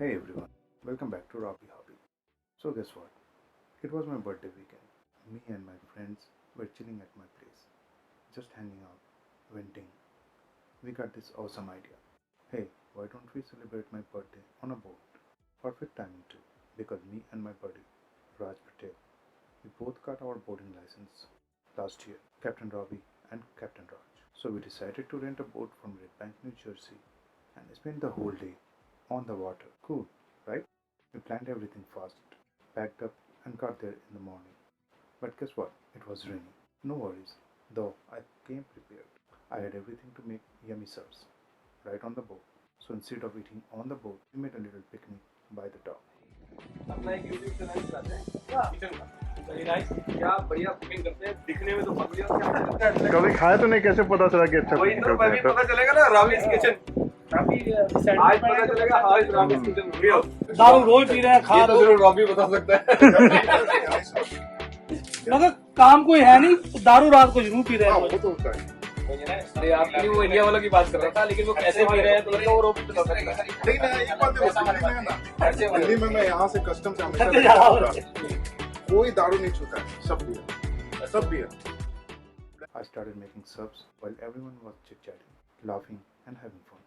Hey everyone, welcome back to Robbie Hobby. So guess what? It was my birthday weekend. Me and my friends were chilling at my place, just hanging out, venting. We got this awesome idea. Hey, why don't we celebrate my birthday on a boat? Perfect timing too, because me and my buddy, Raj Patel, we both got our boating license last year, Captain Robbie and Captain Raj. So we decided to rent a boat from Red Bank, New Jersey and spend the whole day on the water. Cool, right? We planned everything fast, packed up, and got there in the morning. But guess what? It was raining. No worries, though I came prepared. I had everything to make yummy subs right on the boat. So instead of eating on the boat, we made a little picnic by the dock. अपना एक YouTube channel चलाते हैं kitchen का very nice क्या बढ़िया cooking करते हैं दिखने में तो बहुत बढ़िया कभी खाया तो नहीं, कैसे पता चला कि अच्छा वही तो भाई पता चलेगा ना रावीज किचन आज पता चलेगा how is Ravis kitchen real दारू रोज पी रहे हैं खा तो जरूर रॉबी बता सकता है मगर काम कोई है नहीं तो दारू रात को जरूर पी रहे हैं। वो तो होता है। अरे आपकी वो इंडिया वालों की बात कर रहा था लेकिन वो कैसे पी रहे हैं तो लगता है वो रॉबी बता सकता है नहीं ना, ये बात है ना। दिल्ली में मैं यहाँ से कस्टम से कोई दारू नहीं छूता है, सब बियर, सब beer. I started making subs while everyone was chit-chatting, laughing and having fun.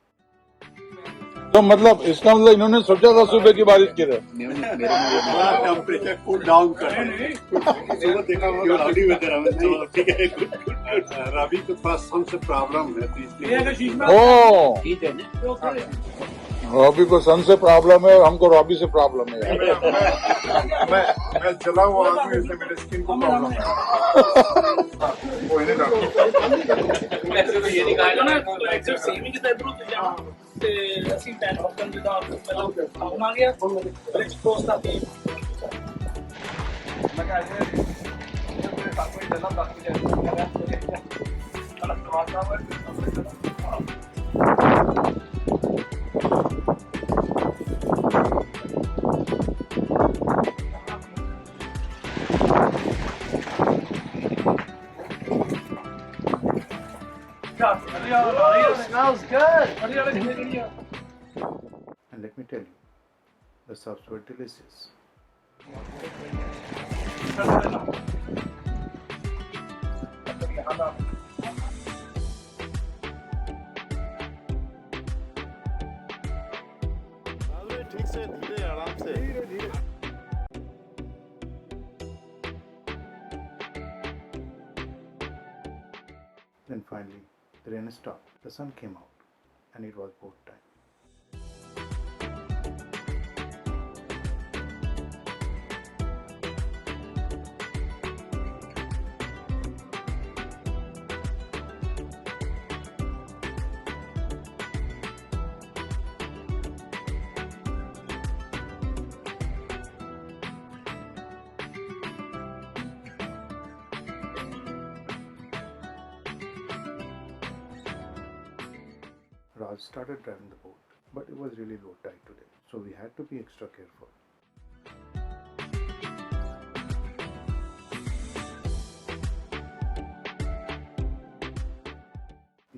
तो मतलब इसका मतलब इन्होंने सोचा था सुबह की बारिश की तरह टेम्परेचर कूल डाउन कर देखा ठीक है रवि को थोड़ा सन से प्रॉब्लम है ओ रॉबी को सन से प्रॉब्लम है और हमको रॉबी से प्रॉब्लम है मैं जला हुआ आदमी, इससे मेरे स्किन को प्रॉब्लम है। वो इन्हें डालो। वैसे तो ये नहीं कहा ना एक्चुअली सेम ही कितना इधर उधर जाना ते ਅਸੀਂ 10 ਹਫ਼ਤੇ ਦਾ ਮਤਲਬ ਆਉਣਾ ਗਿਆ ਬ੍ਰਿਜ ਕ੍ਰੋਸ ਦਾ ਤੇ मैं कहा ये मेरे साथ कोई चला 10 बजे अलग दरवाजा है smells good. And let me tell you, the subs were delicious. ठीक से धीरे आराम से Then finally, the rain stopped, the sun came out, and it was boat time. Raj started driving the boat, but it was really low tide today, so we had to be extra careful.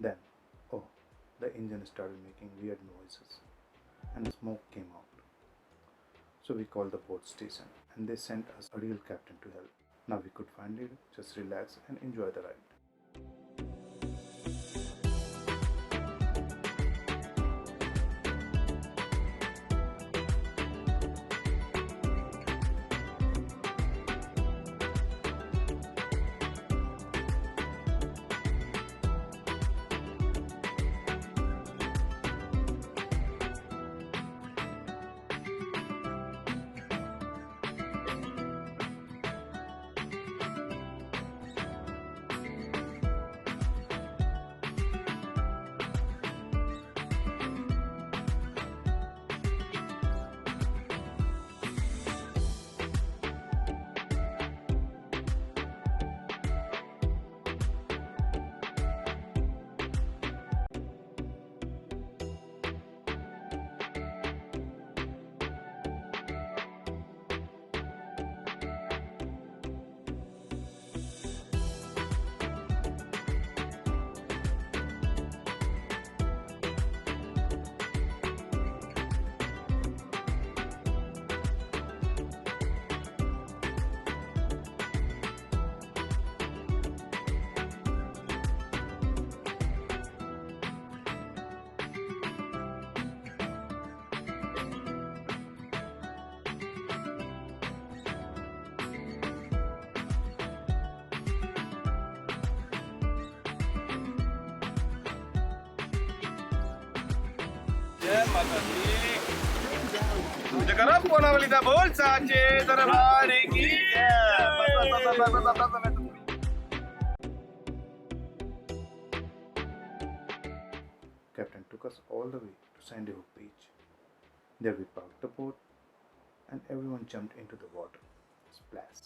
Then, the engine started making weird noises, and smoke came out. So we called the boat station, and they sent us a real captain to help. Now we could finally just relax and enjoy the ride. जय माता दी जगरा पोनावली दा बोल साचे दरबार की जय Captain took us all the way to Sandy Hook Beach. There we parked the boat and everyone jumped into the water. Splash!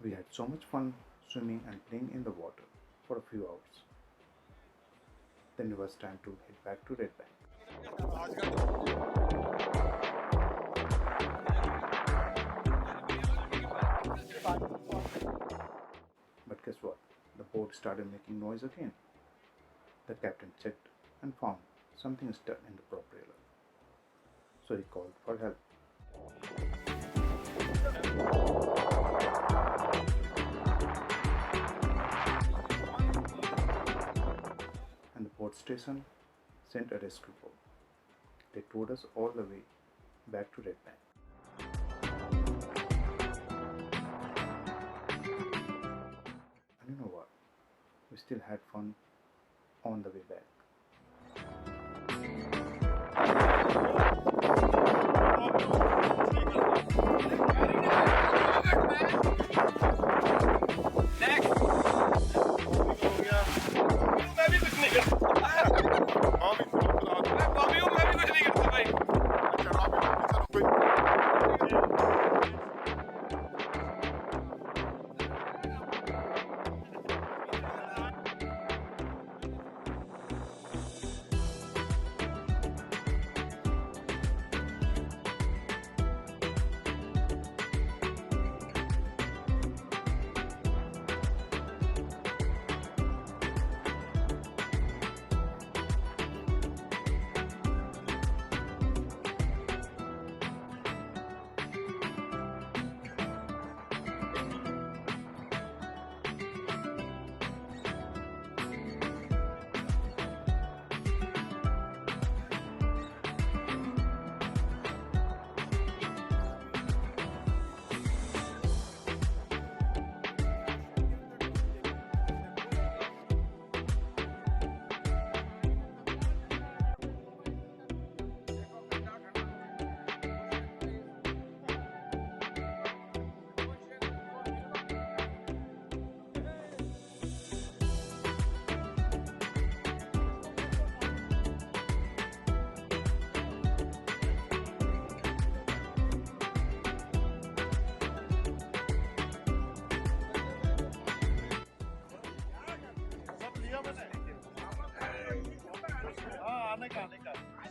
We had so much fun swimming and playing in the water for a few hours. Then it was time to head back to Red Bank. But guess what? The boat started making noise again. The captain checked and found something stuck in the propeller. So he called for help. And the port station sent a rescue boat. They towed us all the way back to Red Bank. And you know what? We still had fun on the way back. मैं भी कुछ नहीं करता बॉबी हूँ मैं भी कुछ नहीं करता भाई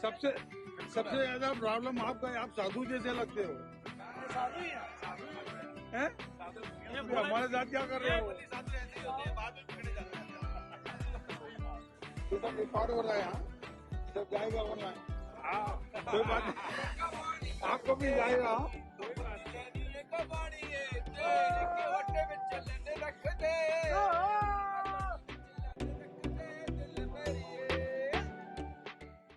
सबसे सबसे ज्यादा प्रॉब्लम आपका है, आप साधु जैसे लगते हो। साधु ही हैं? ये हमारे साथ क्या कर रहे हो? ये सब रिकॉर्ड हो रहा है यहाँ, सब जाएगा ऑनलाइन। कोई बात नहीं, आपको भी जाएगा।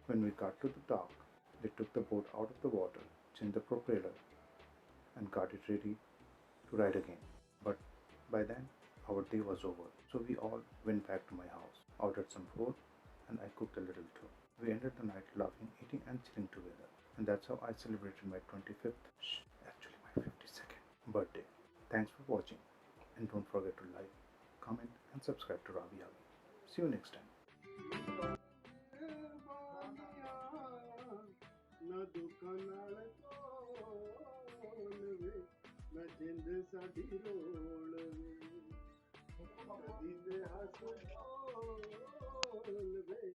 When we got to the dock, they took the boat out of the water, changed the propeller, and got it ready to ride again. But by then, our day was over, so we all went back to my house, ordered some food, and I cooked a little too. We ended the night laughing, eating, and chilling together. And that's how I celebrated my 25th, actually my 52nd birthday. Thanks for watching, and don't forget to like, comment, and subscribe to Ravi Abi. See you next time. ਨਾ ਦੁੱਖਾਂ ਨਾਲ ਤੋਲਵੇ ਨਾ ਜਿੰਦ ਸਾਡੀ ਰੋਲਵੇ ਕਦੀ ਤੇ ਹੱਸ